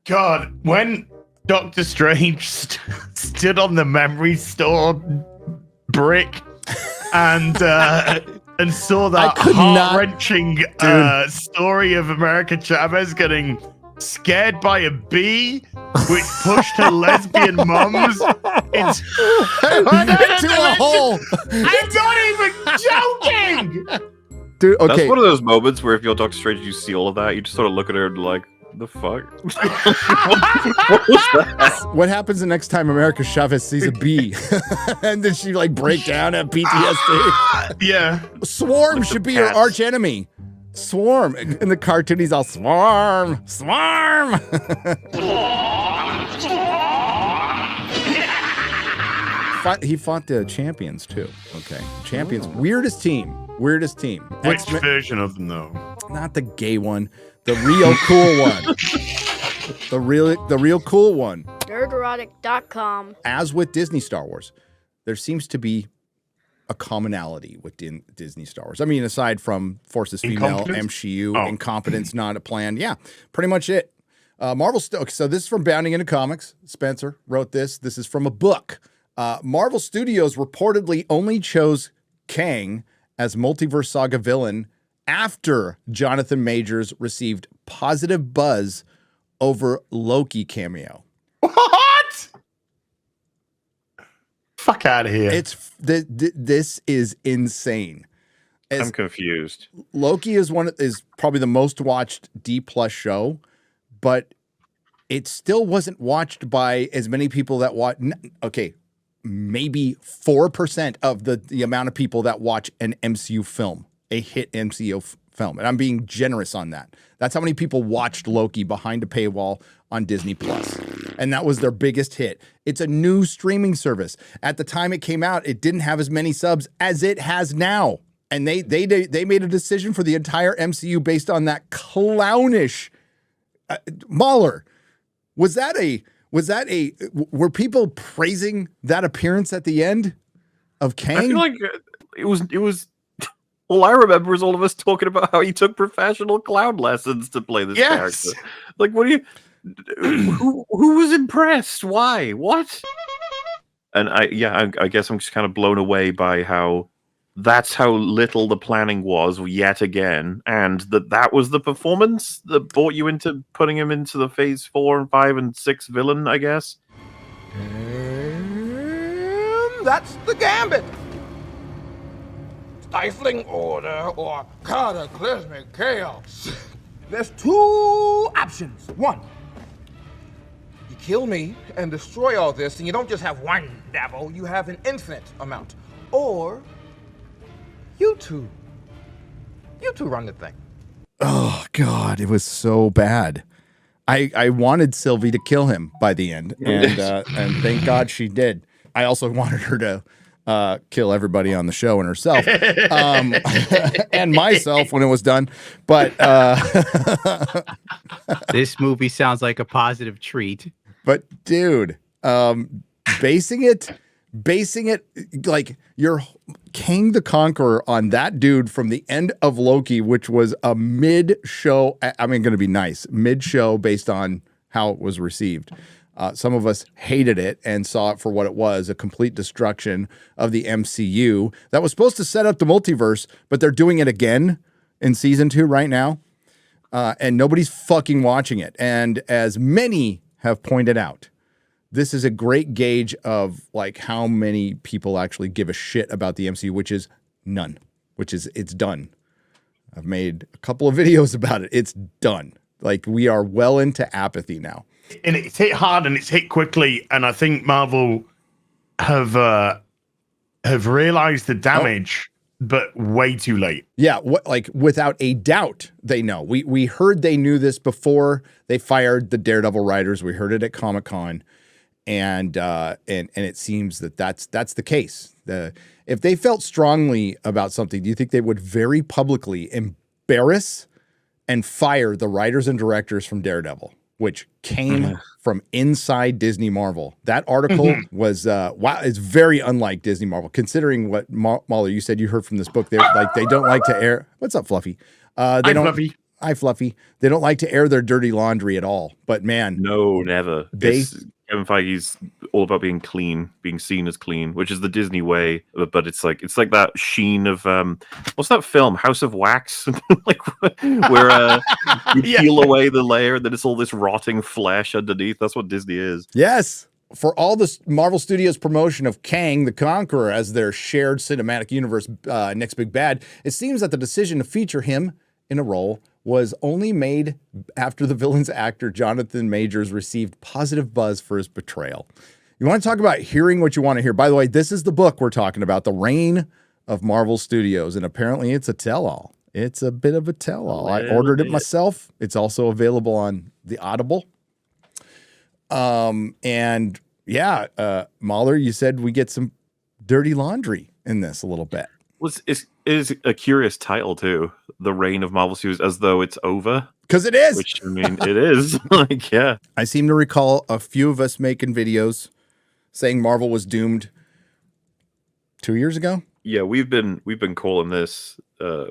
God, when Doctor Strange stood on the memory store brick and saw that heart-wrenching story of America Chavez getting scared by a bee, which pushed her lesbian mums into a hole. I'm not even joking. Dude, okay. That's one of those moments where if you're Doctor Strange, you see all of that, you just sort of look at her and like, the fuck? What was that? What happens the next time America Chavez sees a bee? And then she like break down at PTSD? Yeah. Swarm should be her arch enemy. Swarm. In the cartoon, he's all swarm. Swarm. He fought the champions too. Okay. Champions. Weirdest team. Weirdest team. Which version of them though? Not the gay one. The real cool one. The real cool one. Nerdrotic.com. As with Disney Star Wars, there seems to be a commonality with Disney Star Wars. I mean, aside from Forces Female, MCU, incompetence, not a plan. Yeah, pretty much it. Marvel. So this is from Bounding Into Comics. Spencer wrote this. This is from a book. Marvel Studios reportedly only chose Kang as Multiverse Saga villain after Jonathan Majors received positive buzz over Loki cameo. What? Fuck out of here. This is insane. I'm confused. Loki is probably the most watched D+ show, but it still wasn't watched by as many people that watch. Okay, maybe 4% of the amount of people that watch an MCU film. A hit MCU film. And I'm being generous on that. That's how many people watched Loki behind a paywall on Disney+. And that was their biggest hit. It's a new streaming service. At the time it came out, it didn't have as many subs as it has now. And they made a decision for the entire MCU based on that clownish MauLer. Were people praising that appearance at the end of Kang? I feel like it was all I remember is all of us talking about how he took professional clown lessons to play this character. Like, what do you? Who was impressed? Why? What? And I guess I'm just kind of blown away by how that's how little the planning was yet again, and that was the performance that brought you into putting him into the phase 4 and 5 and 6 villain, I guess. And that's the gambit. Stifling order or cataclysmic chaos. There's 2 options. 1, you kill me and destroy all this, and you don't just have one devil, you have an infinite amount. Or you two run the thing. Oh God, it was so bad. I wanted Sylvie to kill him by the end, and thank God she did. I also wanted her to kill everybody on the show and herself, and myself when it was done. But this movie sounds like a positive treat. But dude, basing it like you're Kang the Conqueror on that dude from the end of Loki, which was a mid-show. I mean, going to be nice mid-show based on how it was received. Some of us hated it and saw it for what it was, a complete destruction of the MCU that was supposed to set up the multiverse, but they're doing it again in season 2 right now. And nobody's fucking watching it. And as many have pointed out, this is a great gauge of like how many people actually give a shit about the MCU, which is none, it's done. I've made a couple of videos about it. It's done. Like we are well into apathy now. And it's hit hard and it's hit quickly. And I think Marvel have realized the damage, but way too late. Yeah, like without a doubt, they know. We heard they knew this before they fired the Daredevil writers. We heard it at Comic-Con, and it seems that that's the case. If they felt strongly about something, do you think they would very publicly embarrass and fire the writers and directors from Daredevil, which came from inside Disney Marvel? That article was wow, it's very unlike Disney Marvel, considering what MauLer, you said you heard from this book. They don't like to air. What's up, Fluffy? Fluffy. Hi, Fluffy. They don't like to air their dirty laundry at all. But man, no, never. Kevin Feige's all about being clean, being seen as clean, which is the Disney way. But it's like that sheen of what's that film, House of Wax, like where you peel away the layer, and then it's all this rotting flesh underneath. That's what Disney is. Yes. For all the Marvel Studios promotion of Kang the Conqueror as their shared cinematic universe next big bad, it seems that the decision to feature him in a role was only made after the villain's actor Jonathan Majors received positive buzz for his portrayal. You want to talk about hearing what you want to hear? By the way, this is the book we're talking about, The Reign of Marvel Studios, and apparently it's a tell-all. It's a bit of a tell-all. I ordered it myself. It's also available on the Audible. And yeah, MauLer, you said we get some dirty laundry in this a little bit. It is a curious title too, The Reign of Marvel Studios, as though it's over. Because it is. Which, I mean, it is. Like, yeah. I seem to recall a few of us making videos saying Marvel was doomed 2 years ago. Yeah, we've been calling this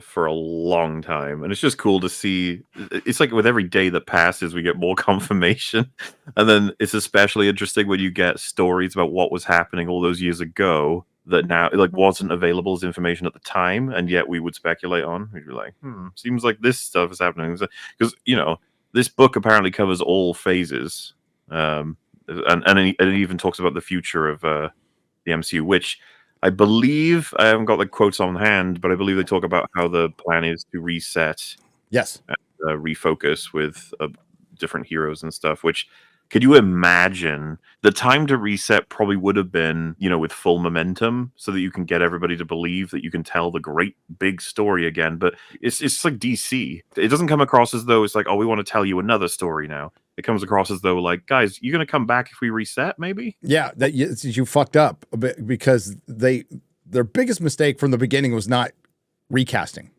for a long time, and it's just cool to see. It's like with every day that passes, we get more confirmation, and then it's especially interesting when you get stories about what was happening all those years ago that now like wasn't available as information at the time, and yet we would speculate on. We'd be like, seems like this stuff is happening because this book apparently covers all phases, and it even talks about the future of the MCU, which I believe, I haven't got the quotes on hand, but I believe they talk about how the plan is to reset, yes, and refocus with different heroes and stuff. Which, could you imagine the time to reset probably would have been, with full momentum, so that you can get everybody to believe that you can tell the great big story again. But it's like DC. It doesn't come across as though it's like, oh, we want to tell you another story now. It comes across as though, like, guys, you're going to come back if we reset, maybe? Yeah, that you fucked up a bit because their biggest mistake from the beginning was not recasting.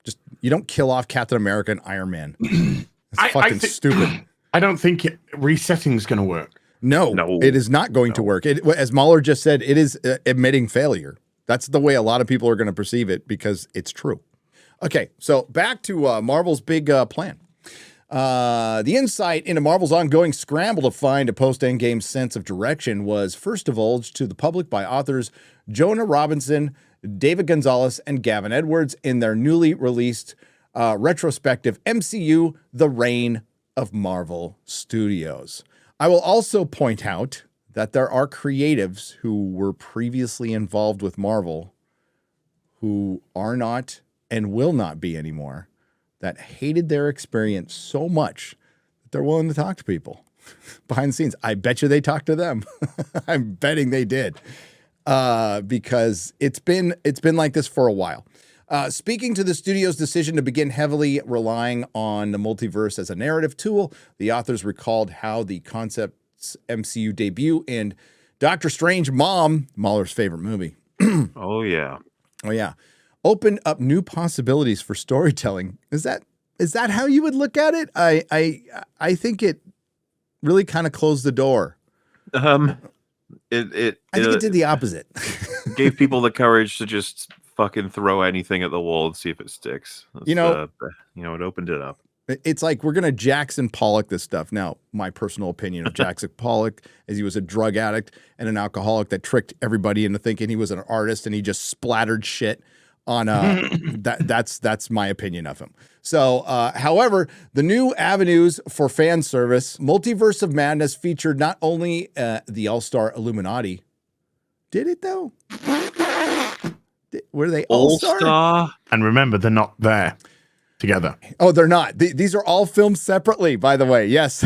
Just, you don't kill off Captain America and Iron Man. It's fucking stupid. I don't think resetting is going to work. No, it is not going to work. As MauLer just said, it is admitting failure. That's the way a lot of people are going to perceive it because it's true. Okay, so back to Marvel's big plan. The insight into Marvel's ongoing scramble to find a post-Endgame sense of direction was first divulged to the public by authors Jonah Robinson, David Gonzalez, and Gavin Edwards in their newly released retrospective MCU, The Reign of Marvel Studios. I will also point out that there are creatives who were previously involved with Marvel who are not and will not be anymore, that hated their experience so much that they're willing to talk to people behind the scenes. I bet you they talked to them. I'm betting they did because it's been like this for a while. Speaking to the studio's decision to begin heavily relying on the multiverse as a narrative tool, the authors recalled how the concept's MCU debut in Doctor Strange Mom, MauLer's favorite movie. Oh, yeah. Opened up new possibilities for storytelling. Is that how you would look at it? I think it really kind of closed the door. I think it did the opposite. Gave people the courage to just fucking throw anything at the wall and see if it sticks. It opened it up. It's like we're gonna Jackson Pollock this stuff. Now, my personal opinion of Jackson Pollock is he was a drug addict and an alcoholic that tricked everybody into thinking he was an artist, and he just splattered shit on that's my opinion of him. So, however, the new avenues for fan service, Multiverse of Madness, featured not only the all-star Illuminati. Did it though? Were they all-star? And remember, they're not there together. Oh, they're not. These are all filmed separately, by the way. Yes.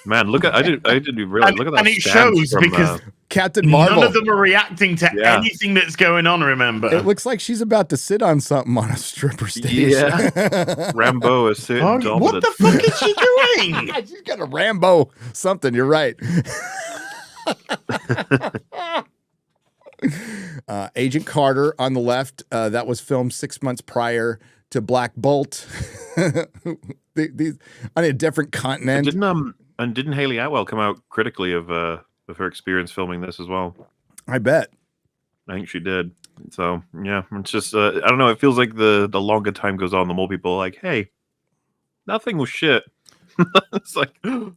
Man, look at I didn't realize. Look at that. And it shows because Captain Marvel. None of them are reacting to anything that's going on. Remember, it looks like she's about to sit on something on a stripper stage. Yeah, Rambo is sitting. What the fuck is she doing? She's got a Rambo something. You're right. Agent Carter on the left. That was filmed 6 months prior to Black Bolt. These on a different continent. Didn't Haley Atwell come out critically of her experience filming this as well? I bet. I think she did. So yeah, it's just I don't know. It feels like the longer time goes on, the more people are like, hey, Nothing was shit. It's like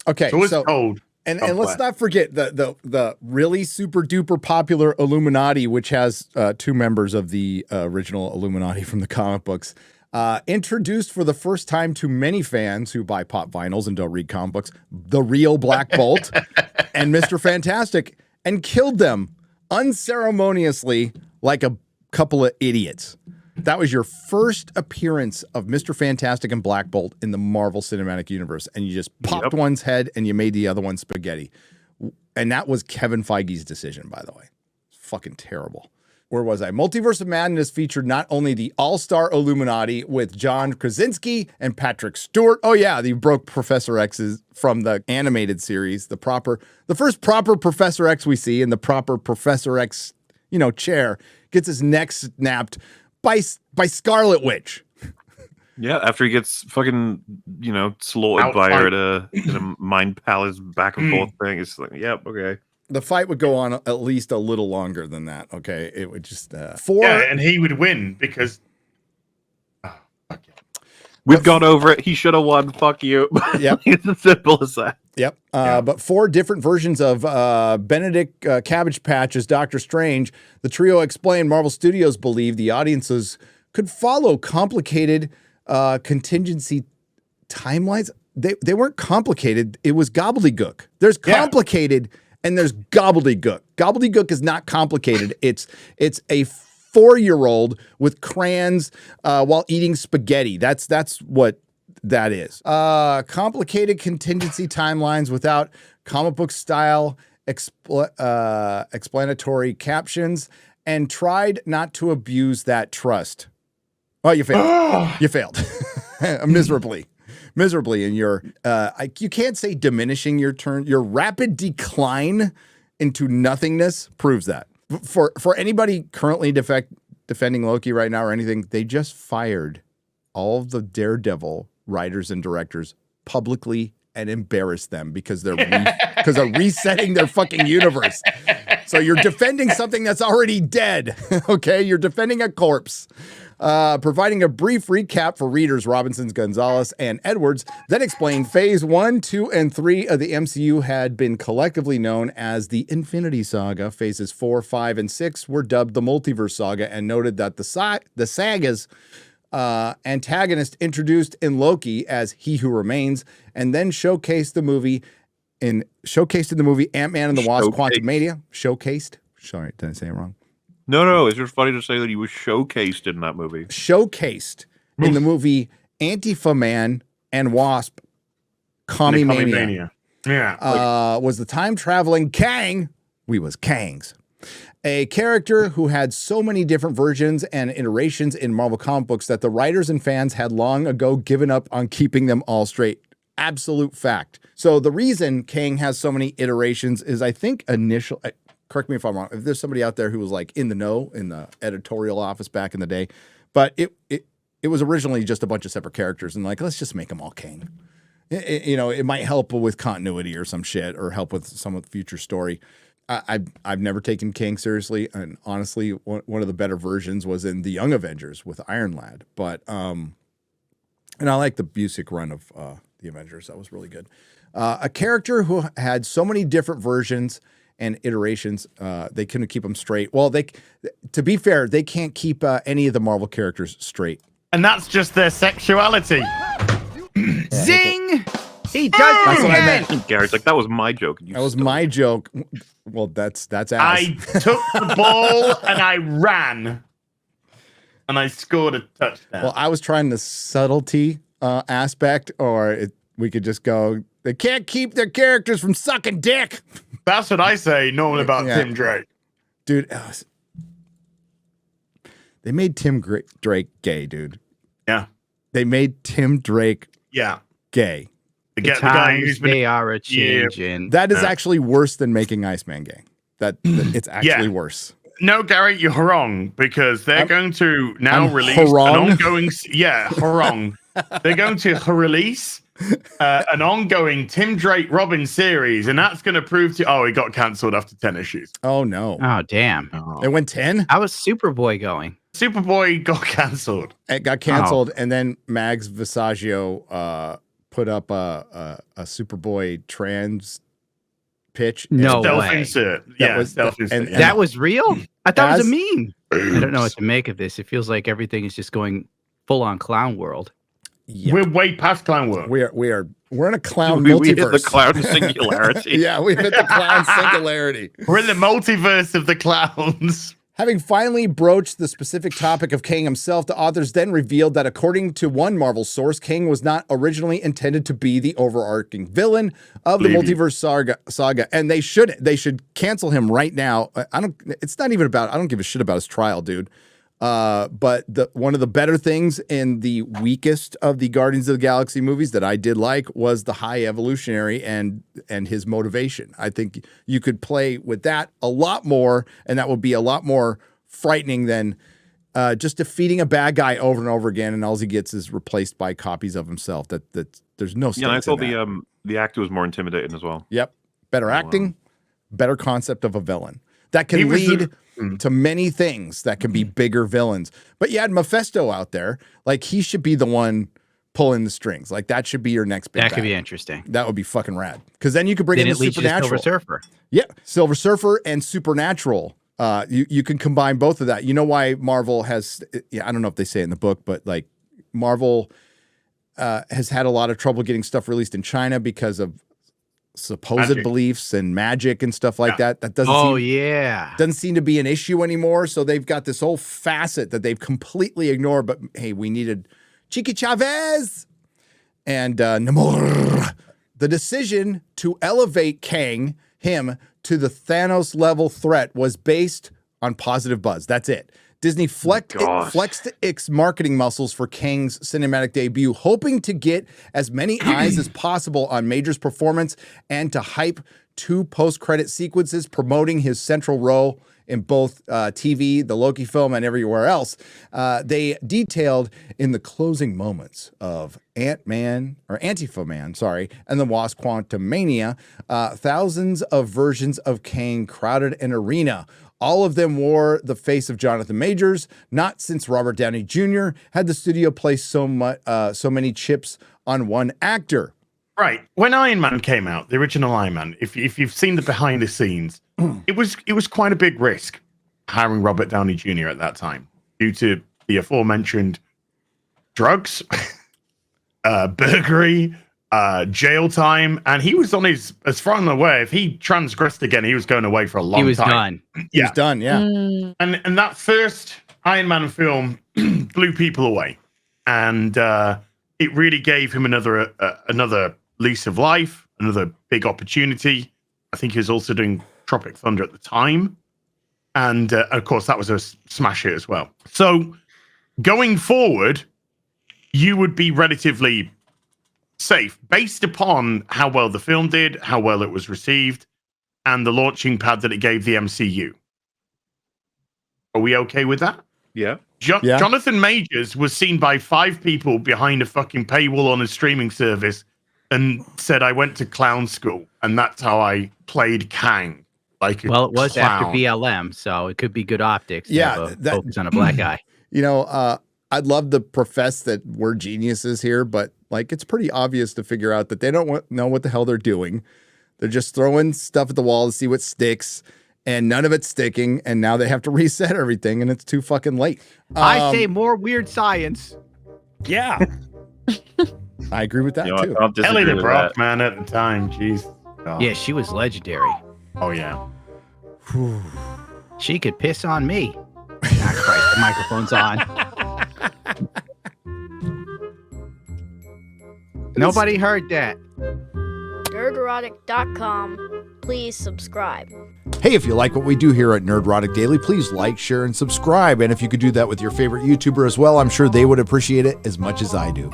Okay, So it's so cold. and let's not forget the really super duper popular Illuminati, which has 2 members of the original Illuminati from the comic books, introduced for the first time to many fans who buy pop vinyls and don't read comic books, the real Black Bolt and Mr. Fantastic, and killed them unceremoniously like a couple of idiots. That was your first appearance of Mr. Fantastic and Black Bolt in the Marvel Cinematic Universe, and you just popped one's head and you made the other one spaghetti. And that was Kevin Feige's decision, by the way. It's fucking terrible. Where was I? Multiverse of Madness featured not only the all-star Illuminati with John Krasinski and Patrick Stewart. Oh yeah, the broke Professor X's from the animated series, the first proper Professor X we see, and the proper Professor X, chair gets his neck snapped by Scarlet Witch. Yeah, after he gets fucking, slaughtered by her in a mind palace back and forth thing. It's like, yep, okay. The fight would go on at least a little longer than that. Okay, it would just and he would win because we've gone over it. He should have won. Fuck you. Yep, it's as simple as that. Yep. But 4 different versions of Benedict Cabbage Patch as Doctor Strange. The trio explained Marvel Studios believed the audiences could follow complicated contingency timelines. They weren't complicated. It was gobbledygook. There's complicated and there's gobbledygook. Gobbledygook is not complicated. It's a 4-year-old with crayons while eating spaghetti. That's what that is. Complicated contingency timelines without comic book style explanatory captions, and tried not to abuse that trust. Well, you failed. You failed miserably. And you can't say diminishing your turn. Your rapid decline into nothingness proves that. For anybody currently defending Loki right now or anything, they just fired all of the Daredevil writers and directors publicly and embarrassed them because they're resetting their fucking universe. So you're defending something that's already dead. Okay, you're defending a corpse. Providing a brief recap for readers, Robinson, Gonzalez, and Edwards then explained Phase 1, 2, and 3 of the MCU had been collectively known as the Infinity Saga. Phases 4, 5, and 6 were dubbed the Multiverse Saga, and noted that the saga's antagonist introduced in Loki as He Who Remains, and then showcased in the movie Ant-Man and the Wasp: Quantumania. Showcased. Sorry, did I say it wrong? No, it's just funny to say that he was showcased in that movie. Showcased in the movie Antifa Man and Wasp: Commie-Mania. Yeah. Was the time-traveling Kang. We was Kangs. A character who had so many different versions and iterations in Marvel comic books that the writers and fans had long ago given up on keeping them all straight. Absolute fact. So the reason Kang has so many iterations is, I think, correct me if I'm wrong, if there's somebody out there who was like in the know in the editorial office back in the day, but it was originally just a bunch of separate characters, and like, let's just make them all Kang. It might help with continuity or some shit, or help with some of the future story. I've never taken Kang seriously, and honestly, one of the better versions was in the Young Avengers with Iron Lad. But and I like the Busiek run of the Avengers. That was really good. A character who had so many different versions and iterations, they couldn't keep them straight. Well, to be fair, they can't keep any of the Marvel characters straight, and that's just their sexuality. Zing! He does. That's what I meant. Gary's like, that was my joke. That was my joke. Well, that's ass. I took the ball and I ran, and I scored a touchdown. Well, I was trying the subtlety aspect, or we could just go, they can't keep their characters from sucking dick. That's what I say normally about Tim Drake. Dude, they made Tim Drake gay, dude. Yeah. They made Tim Drake gay. To get the guy who's been they are a changing. That is actually worse than making Iceman gay. It's actually worse. No, Gary, you're wrong, because they're going to now release an ongoing. Wrong. They're going to release an ongoing Tim Drake Robin series, and that's going to prove to. He got cancelled after 10 issues. Oh no! Oh damn! It went 10. How was Superboy going? Superboy got cancelled. It got canceled, and then Mags Visaggio put up a Superboy trans pitch. No Stealth way. insert. That Yeah, was- stealth and- insert. and- That was real? I thought it was a As- meme. I don't know what to make of this. It feels like everything is just going full on clown world. Yeah. We're way past clown world. We're in a clown We multiverse. hit the clown singularity. Yeah, we've hit the clown singularity. We're in the multiverse of the clowns. Having finally broached the specific topic of Kang himself, the authors then revealed that according to one Marvel source, Kang was not originally intended to be the overarching villain of the multiverse saga, and they should cancel him right now. I don't give a shit about his trial, dude. But one of the better things in the weakest of the Guardians of the Galaxy movies that I did like was the high evolutionary and his motivation. I think you could play with that a lot more, and that would be a lot more frightening than just defeating a bad guy over and over again, and all he gets is replaced by copies of himself. That there's no stakes. Yeah, and I thought in that. the actor was more intimidating as well. Yep, better acting, better concept of a villain that He can was lead to many things that can be bigger villains. But you had Mephisto out there, like he should be the one pulling the strings. Like that should be your next big That could bad. be interesting. That would be fucking rad. Because then you could bring Then in it the leads you to supernatural. Silver Surfer. Yeah, Silver Surfer and Supernatural. You can combine both of that. You know why Marvel has? Yeah, I don't know if they say it in the book, but like Marvel has had a lot of trouble getting stuff released in China because of supposed Magic. beliefs and magic and stuff like that. That doesn't doesn't seem to be an issue anymore. So they've got this whole facet that they've completely ignored. But hey, we needed Chiqui Chavez and Namor. The decision to elevate Kang, him, to the Thanos level threat was based on positive buzz. That's it. Disney flexed its marketing muscles for Kang's cinematic debut, hoping to get as many eyes as possible on Major's performance and to hype 2 post-credit sequences promoting his central role in both TV, the Loki film, and everywhere else. They detailed in the closing moments of Antifa Man, and the Wasp Quantumania, thousands of versions of Kang crowded an arena. All of them wore the face of Jonathan Majors, not since Robert Downey Jr. had the studio place so many chips on one actor. Right. When Iron Man came out, the original Iron Man, if you've seen the behind the scenes, it was quite a big risk hiring Robert Downey Jr. at that time due to the aforementioned drugs, burglary, jail time, and he was on his, as far as I'm aware, if he transgressed again, he was going away for a long time. He was done. He was done, yeah. And that first Iron Man film blew people away, and it really gave him another lease of life, another big opportunity. I think he was also doing Tropic Thunder at the time, and of course that was a smash hit as well. So going forward, you would be relatively safe based upon how well the film did, how well it was received, and the launching pad that it gave the MCU. Are we okay with that? Yeah. Yeah. Jonathan Majors was seen by 5 people behind a fucking paywall on a streaming service and said, I went to clown school and that's how I played Kang. Like, Well, it was clown. after BLM, so it could be good optics. To Yeah, have a that- focus on a black guy. You know, I'd love to profess that we're geniuses here, but like it's pretty obvious to figure out that they don't know what the hell they're doing. They're just throwing stuff at the wall to see what sticks, and none of it's sticking. And now they have to reset everything, and it's too fucking late. I say more weird science. Yeah, I agree with that You know, too. I'll disagree Ellie the with Brock, that. man, at the time. Jeez. Oh. Yeah, she was legendary. Oh, yeah. She could piss on me. Ah, Christ, the microphone's on. Nobody heard that. Nerdrotic.com. Please subscribe. Hey, if you like what we do here at Nerdrotic Daily, please like, share, and subscribe. And if you could do that with your favorite YouTuber as well, I'm sure they would appreciate it as much as I do.